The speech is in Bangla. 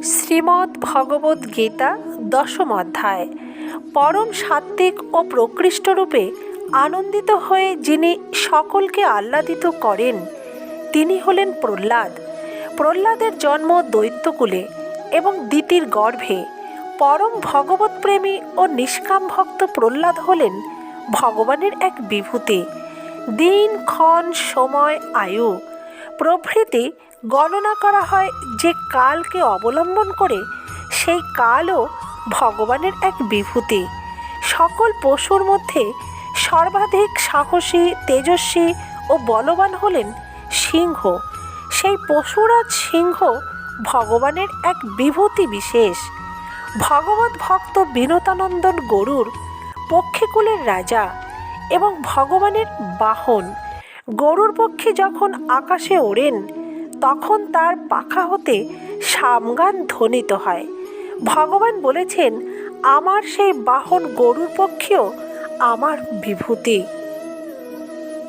শ্রীমদ্ ভগবদ্ গীতা দশম অধ্যায়। পরম সাত্ত্বিক ও প্রকৃষ্টরূপে আনন্দিত হয়ে যিনি সকলকে আহ্লাদিত করেন তিনি হলেন প্রহ্লাদ। প্রহ্লাদের জন্ম দৈত্যকুলে এবং দিতির গর্ভে। পরম ভগবৎপ্রেমী ও নিষ্কাম ভক্ত প্রহ্লাদ হলেন ভগবানের এক বিভূতি। দিন, ক্ষণ, সময়, আয়ু প্রভৃতি গণনা করা হয় যে কালকে অবলম্বন করে, সেই কালও ভগবানের এক বিভূতি। সকল পশুর মধ্যে সর্বাধিক সাহসী, তেজস্বী ও বলবান হলেন সিংহ। সেই পশুরাজ সিংহ ভগবানের এক বিভূতি বিশেষ। ভগবত ভক্ত বিনতানন্দন গরুর পক্ষীকুলের রাজা এবং ভগবানের বাহন। গরুর পক্ষী যখন আকাশে ওড়েন তখন তার পাখা হতে সামগান ধ্বনিত হয়। ভগবান বলেছেন, আমার সেই বাহন গরুর পক্ষেও আমার বিভূতি।